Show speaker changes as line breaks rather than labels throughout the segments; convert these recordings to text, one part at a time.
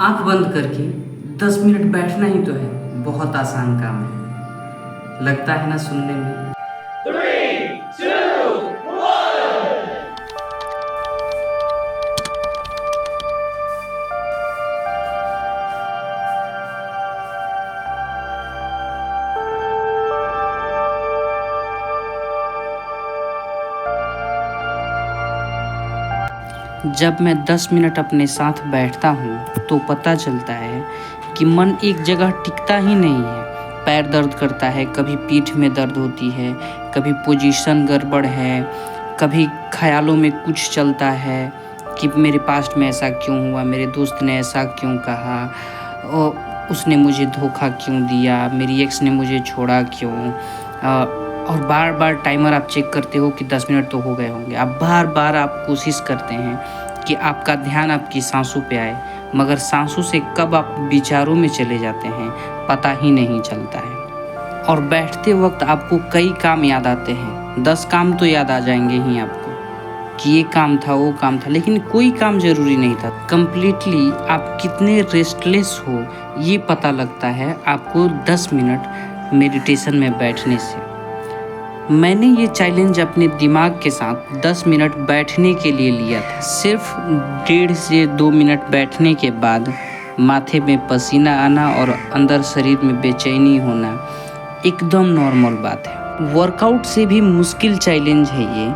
आंख बंद करके 10 मिनट बैठना ही तो है, बहुत आसान काम है। लगता है ना सुनने में।
3, 2, 1.
जब मैं 10 मिनट अपने साथ बैठता हूँ तो पता चलता है कि मन एक जगह टिकता ही नहीं है। पैर दर्द करता है, कभी पीठ में दर्द होती है, कभी पोजीशन गड़बड़ है, कभी ख्यालों में कुछ चलता है कि मेरे पास्ट में ऐसा क्यों हुआ, मेरे दोस्त ने ऐसा क्यों कहा, और उसने मुझे धोखा क्यों दिया, मेरी एक्स ने मुझे छोड़ा क्यों। और बार बार टाइमर आप चेक करते हो कि 10 मिनट तो हो गए होंगे। आप बार बार आप कोशिश करते हैं कि आपका ध्यान आपकी सांसों पे आए, मगर सांसों से कब आप विचारों में चले जाते हैं पता ही नहीं चलता है। और बैठते वक्त आपको कई काम याद आते हैं, 10 काम तो याद आ जाएंगे ही आपको कि ये काम था, वो काम था, लेकिन कोई काम ज़रूरी नहीं था। कम्प्लीटली आप कितने रेस्टलेस हो ये पता लगता है आपको 10 मिनट मेडिटेशन में बैठने से। मैंने ये चैलेंज अपने दिमाग के साथ 10 मिनट बैठने के लिए लिया था। सिर्फ 1.5 से 2 मिनट बैठने के बाद माथे में पसीना आना और अंदर शरीर में बेचैनी होना एकदम नॉर्मल बात है। वर्कआउट से भी मुश्किल चैलेंज है ये,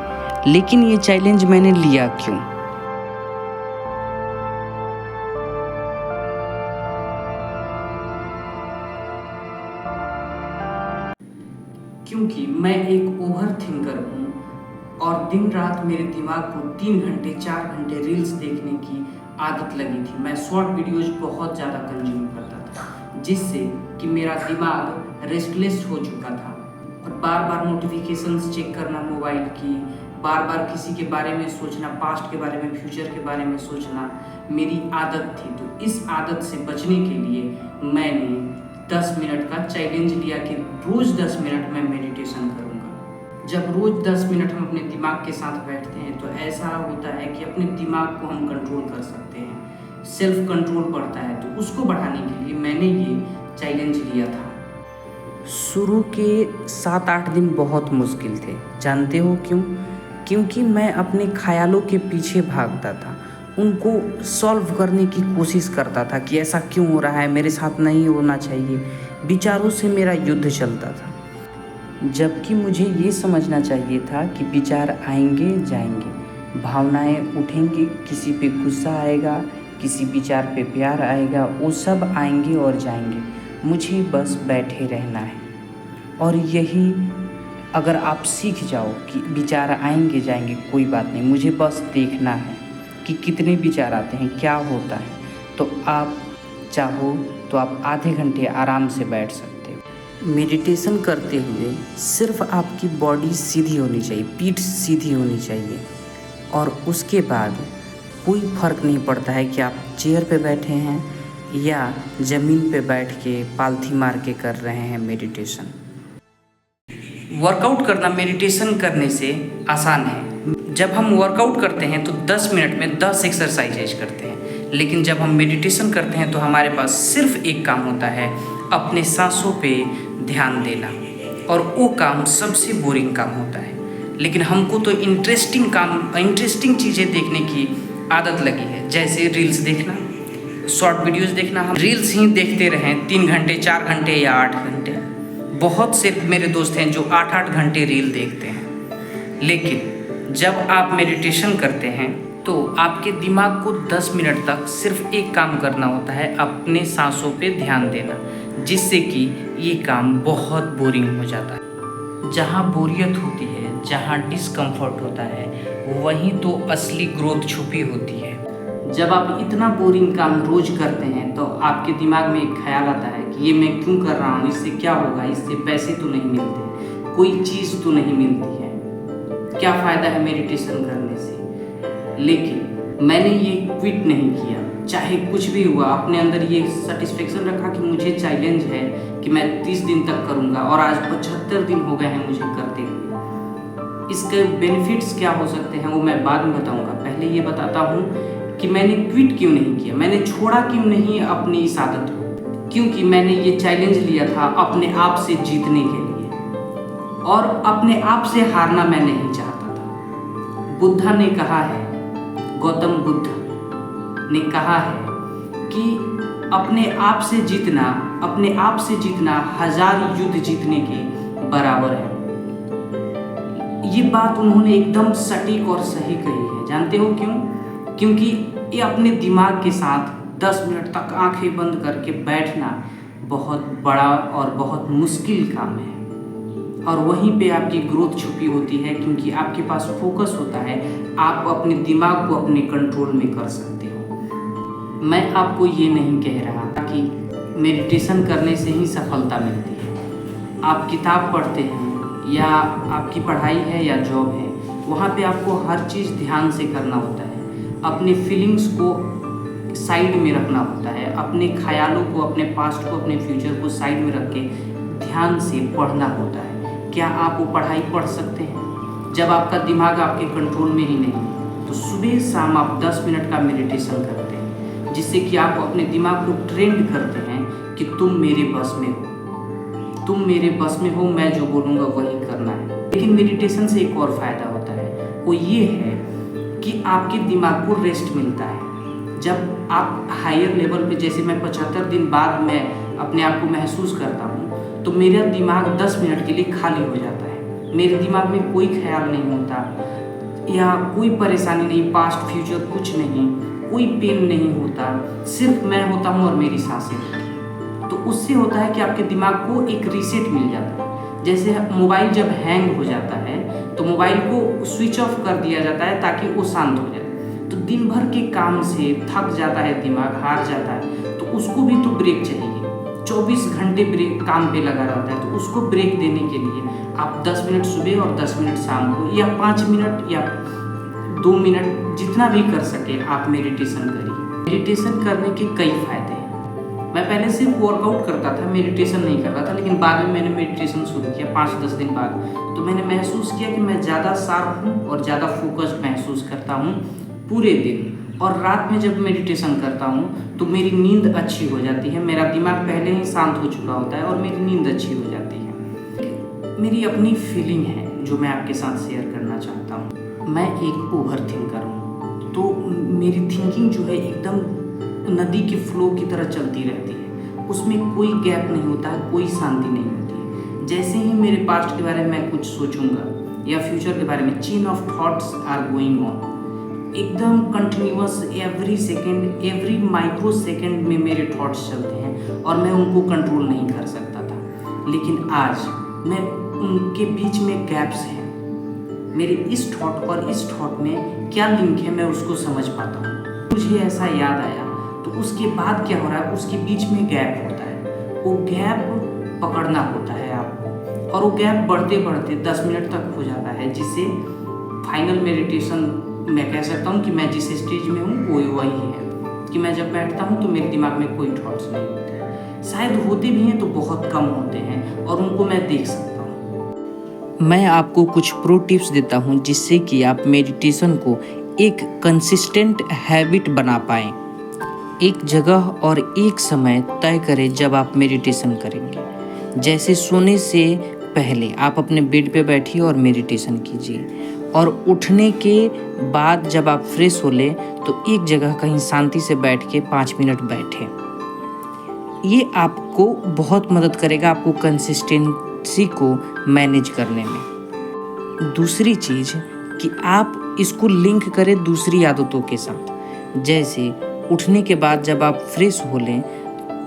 लेकिन ये चैलेंज मैंने लिया क्यों? क्योंकि मैं एक ओवर थिंकर हूँ और दिन रात मेरे दिमाग को 3 घंटे 4 घंटे रील्स देखने की आदत लगी थी। मैं शॉर्ट वीडियोज बहुत ज़्यादा कंज्यूम करता था, जिससे कि मेरा दिमाग रेस्टलेस हो चुका था। और बार बार नोटिफिकेशंस चेक करना मोबाइल की, बार बार किसी के बारे में सोचना, पास्ट के बारे में, फ्यूचर के बारे में सोचना मेरी आदत थी। तो इस आदत से बचने के लिए मैंने 10 मिनट का चैलेंज लिया कि रोज़ 10 मिनट मैं मेडिटेशन करूँगा। जब रोज़ 10 मिनट हम अपने दिमाग के साथ बैठते हैं तो ऐसा होता है कि अपने दिमाग को हम कंट्रोल कर सकते हैं, सेल्फ कंट्रोल बढ़ता है। तो उसको बढ़ाने के लिए मैंने ये चैलेंज लिया था। शुरू के 7-8 दिन बहुत मुश्किल थे। जानते हो क्यों? क्योंकि मैं अपने ख्यालों के पीछे भागता था, उनको सॉल्व करने की कोशिश करता था कि ऐसा क्यों हो रहा है, मेरे साथ नहीं होना चाहिए। विचारों से मेरा युद्ध चलता था, जबकि मुझे ये समझना चाहिए था कि विचार आएंगे जाएंगे, भावनाएं उठेंगी, किसी पे गुस्सा आएगा, किसी विचार पे प्यार आएगा, वो सब आएंगे और जाएंगे, मुझे बस बैठे रहना है। और यही अगर आप सीख जाओ कि विचार आएंगे जाएंगे कोई बात नहीं, मुझे बस देखना है कि कितने विचार आते हैं, क्या होता है, तो आप चाहो तो आप आधे घंटे आराम से बैठ सकते हो। मेडिटेशन करते हुए सिर्फ आपकी बॉडी सीधी होनी चाहिए, पीठ सीधी होनी चाहिए, और उसके बाद कोई फ़र्क नहीं पड़ता है कि आप चेयर पे बैठे हैं या ज़मीन पे बैठ के पालथी मार के कर रहे हैं मेडिटेशन। वर्कआउट करना मेडिटेशन करने से आसान है। जब हम वर्कआउट करते हैं तो 10 मिनट में 10 एक्सरसाइजेज करते हैं, लेकिन जब हम मेडिटेशन करते हैं तो हमारे पास सिर्फ एक काम होता है, अपने सांसों पे ध्यान देना। और वो काम सबसे बोरिंग काम होता है, लेकिन हमको तो इंटरेस्टिंग चीज़ें देखने की आदत लगी है, जैसे रील्स देखना, शॉर्ट वीडियोस देखना। हम रील्स ही देखते रहें 3 घंटे 4 घंटे या 8 घंटे। बहुत से मेरे दोस्त हैं जो 8-8 घंटे रील देखते हैं। लेकिन जब आप मेडिटेशन करते हैं तो आपके दिमाग को 10 मिनट तक सिर्फ एक काम करना होता है, अपने सांसों पे ध्यान देना, जिससे कि ये काम बहुत बोरिंग हो जाता है। जहाँ बोरियत होती है, जहाँ डिस्कम्फर्ट होता है, वहीं तो असली ग्रोथ छुपी होती है। जब आप इतना बोरिंग काम रोज करते हैं तो आपके दिमाग में एक ख्याल आता है कि ये मैं क्यों कर रहा हूँ, इससे क्या होगा, इससे पैसे तो नहीं मिलते, कोई चीज़ तो नहीं मिलती है, क्या फ़ायदा है मेडिटेशन करने से। लेकिन मैंने ये क्विट नहीं किया, चाहे कुछ भी हुआ। अपने अंदर ये सेटिस्फेक्शन रखा कि मुझे चैलेंज है कि मैं 30 दिन तक करूँगा, और आज 75 दिन हो गए हैं मुझे करते हुए। इसके बेनिफिट्स क्या हो सकते हैं वो मैं बाद में बताऊँगा। पहले ये बताता हूँ कि मैंने क्विट क्यों नहीं किया, मैंने छोड़ा क्यों नहीं अपनी इस आदत को। क्योंकि मैंने ये चैलेंज लिया था अपने आप से जीतने के लिए, और अपने आप से हारना मैं नहीं चाहता था। बुद्धा ने कहा है, गौतम बुद्ध ने कहा है कि अपने आप से जीतना 1000 युद्ध जीतने के बराबर है। ये बात उन्होंने एकदम सटीक और सही कही है। जानते हो क्यों? क्योंकि ये अपने दिमाग के साथ 10 मिनट तक आंखें बंद करके बैठना बहुत बड़ा और बहुत मुश्किल काम है, और वहीं पे आपकी ग्रोथ छुपी होती है, क्योंकि आपके पास फोकस होता है। आप अपने दिमाग को अपने कंट्रोल में कर सकते हो। मैं आपको ये नहीं कह रहा कि मेडिटेशन करने से ही सफलता मिलती है। आप किताब पढ़ते हैं या आपकी पढ़ाई है या जॉब है, वहाँ पे आपको हर चीज़ ध्यान से करना होता है। अपने फीलिंग्स को साइड में रखना होता है, अपने ख्यालों को, अपने पास्ट को, अपने फ्यूचर को साइड में रख के ध्यान से पढ़ना होता है। क्या आप वो पढ़ाई पढ़ सकते हैं जब आपका दिमाग आपके कंट्रोल में ही नहीं है? तो सुबह शाम आप 10 मिनट का मेडिटेशन करते हैं, जिससे कि आप अपने दिमाग को ट्रेंड करते हैं कि तुम मेरे बस में हो, तुम मेरे बस में हो, मैं जो बोलूँगा वही करना है। लेकिन मेडिटेशन से एक और फ़ायदा होता है, वो ये है कि आपके दिमाग को रेस्ट मिलता है। जब आप हायर लेवल पे, जैसे मैं 75 दिन बाद मैं अपने आप को महसूस करता हूँ, तो मेरा दिमाग 10 मिनट के लिए खाली हो जाता है। मेरे दिमाग में कोई ख्याल नहीं होता या कोई परेशानी नहीं, पास्ट फ्यूचर कुछ नहीं, कोई पेन नहीं होता, सिर्फ मैं होता हूँ और मेरी सांसें होती हैं। तो उससे होता है कि आपके दिमाग को एक रीसेट मिल जाता है। जैसे मोबाइल जब हैंग हो जाता है तो मोबाइल को स्विच ऑफ कर दिया जाता है ताकि वो शांत हो जाए। तो दिन भर के काम से थक जाता है दिमाग, हार जाता है, तो उसको भी तो ब्रेक चाहिए। 24 घंटे ब्रेक काम पे लगा रहता है, तो उसको ब्रेक देने के लिए आप 10 मिनट सुबह और 10 मिनट शाम को, या 5 मिनट या 2 मिनट, जितना भी कर सके आप मेडिटेशन करिए। मेडिटेशन करने के कई फायदे हैं। मैं पहले सिर्फ वर्कआउट करता था, मेडिटेशन नहीं करता था, लेकिन बाद में मैंने मेडिटेशन शुरू किया 5-10 दिन बाद। तो मैंने महसूस किया कि मैं ज़्यादा शार्प हूँ और ज़्यादा फोकस्ड महसूस करता हूँ पूरे दिन। और रात में जब मेडिटेशन करता हूँ तो मेरी नींद अच्छी हो जाती है, मेरा दिमाग पहले ही शांत हो चुका होता है और मेरी नींद अच्छी हो जाती है। मेरी अपनी फीलिंग है जो मैं आपके साथ शेयर करना चाहता हूँ। मैं एक ओवर थिंकर हूँ, तो मेरी थिंकिंग जो है एकदम नदी के फ्लो की तरह चलती रहती है, उसमें कोई गैप नहीं होता है, कोई शांति नहीं होती है। जैसे ही मेरे पास्ट के बारे में मैं कुछ सोचूंगा या फ्यूचर के बारे में, chain of thoughts are going on, एकदम continuous, every second, every micro second में मेरे थॉट्स चलते हैं और मैं उनको कंट्रोल नहीं कर सकता था। लेकिन आज मैं उनके बीच में गैप्स हैं, मेरे इस थॉट और इस थॉट में क्या लिंक है मैं उसको समझ पाता हूँ। मुझे ऐसा याद आया तो उसके बाद क्या हो रहा है, उसके बीच में गैप होता है, वो गैप पकड़ना होता है आपको, और वो गैप बढ़ते बढ़ते 10 मिनट तक हो जाता है, जिससे फाइनल मेडिटेशन मैं कह सकता हूँ कि मैं जिस स्टेज में हूँ वो वही है कि मैं जब बैठता हूँ तो मेरे दिमाग में कोई थॉट्स नहीं होते हैं। शायद होते भी हैं तो बहुत कम होते हैं और उनको मैं देख सकता हूँ। मैं आपको कुछ प्रो टिप्स देता हूँ जिससे कि आप मेडिटेशन को एक कंसिस्टेंट हैबिट बना पाएँ। एक जगह और एक समय तय करें जब आप मेडिटेशन करेंगे। जैसे सोने से पहले आप अपने बेड पे बैठिए और मेडिटेशन कीजिए, और उठने के बाद जब आप फ्रेश हो लें तो एक जगह कहीं शांति से बैठ के 5 मिनट बैठें। ये आपको बहुत मदद करेगा आपको कंसिस्टेंसी को मैनेज करने में। दूसरी चीज़ कि आप इसको लिंक करें दूसरी आदतों के साथ। जैसे उठने के बाद जब आप फ्रेश हो लें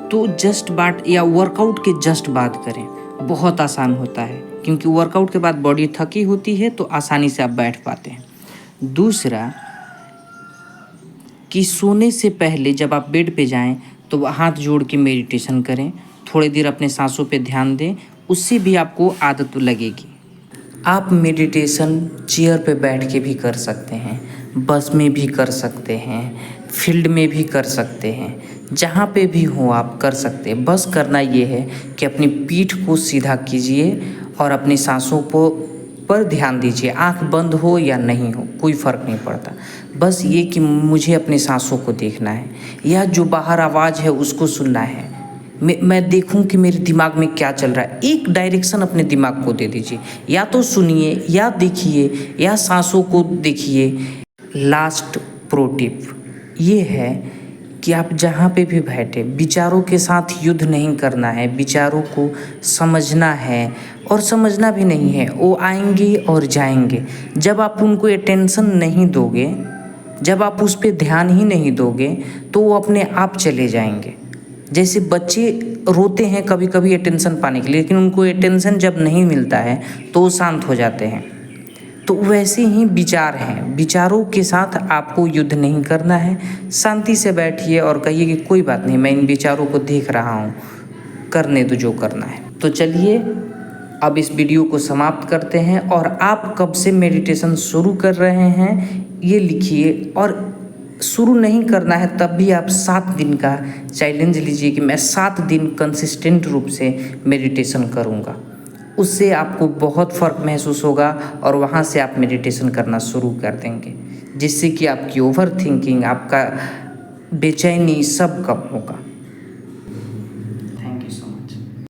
तो जस्ट बाद या वर्कआउट के जस्ट बाद करें, बहुत आसान होता है क्योंकि वर्कआउट के बाद बॉडी थकी होती है तो आसानी से आप बैठ पाते हैं। दूसरा कि सोने से पहले जब आप बेड पे जाएं तो हाथ जोड़ के मेडिटेशन करें, थोड़ी देर अपने सांसों पे ध्यान दें, उससे भी आपको आदत लगेगी। आप मेडिटेशन चेयर पे बैठ के भी कर सकते हैं, बस में भी कर सकते हैं, फील्ड में भी कर सकते हैं, जहाँ पे भी हो आप कर सकते हैं। बस करना ये है कि अपनी पीठ को सीधा कीजिए और अपनी सांसों को पर ध्यान दीजिए। आँख बंद हो या नहीं हो कोई फ़र्क नहीं पड़ता, बस ये कि मुझे अपनी सांसों को देखना है या जो बाहर आवाज़ है उसको सुनना है। मैं देखूं कि मेरे दिमाग में क्या चल रहा है। एक डायरेक्शन अपने दिमाग को दे दीजिए, या तो सुनिए या देखिए या सांसों को देखिए। लास्ट प्रो टिप ये है कि आप जहाँ पे भी बैठे विचारों के साथ युद्ध नहीं करना है, विचारों को समझना है और समझना भी नहीं है। वो आएंगे और जाएंगे। जब आप उनको अटेंशन नहीं दोगे, जब आप उस पर ध्यान ही नहीं दोगे तो वो अपने आप चले जाएंगे। जैसे बच्चे रोते हैं कभी कभी अटेंशन पाने के लिए, लेकिन उनको अटेंशन जब नहीं मिलता है तो वो शांत हो जाते हैं। तो वैसे ही विचार हैं, विचारों के साथ आपको युद्ध नहीं करना है। शांति से बैठिए और कहिए कि कोई बात नहीं, मैं इन विचारों को देख रहा हूँ, करने दो जो करना है। तो चलिए अब इस वीडियो को समाप्त करते हैं। और आप कब से मेडिटेशन शुरू कर रहे हैं ये लिखिए, और शुरू नहीं करना है तब भी आप 7 दिन का चैलेंज लीजिए कि मैं 7 दिन कंसिस्टेंट रूप से मेडिटेशन करूँगा। उससे आपको बहुत फ़र्क महसूस होगा और वहाँ से आप मेडिटेशन करना शुरू कर देंगे, जिससे कि आपकी ओवर थिंकिंग, आपका बेचैनी सब कम होगा।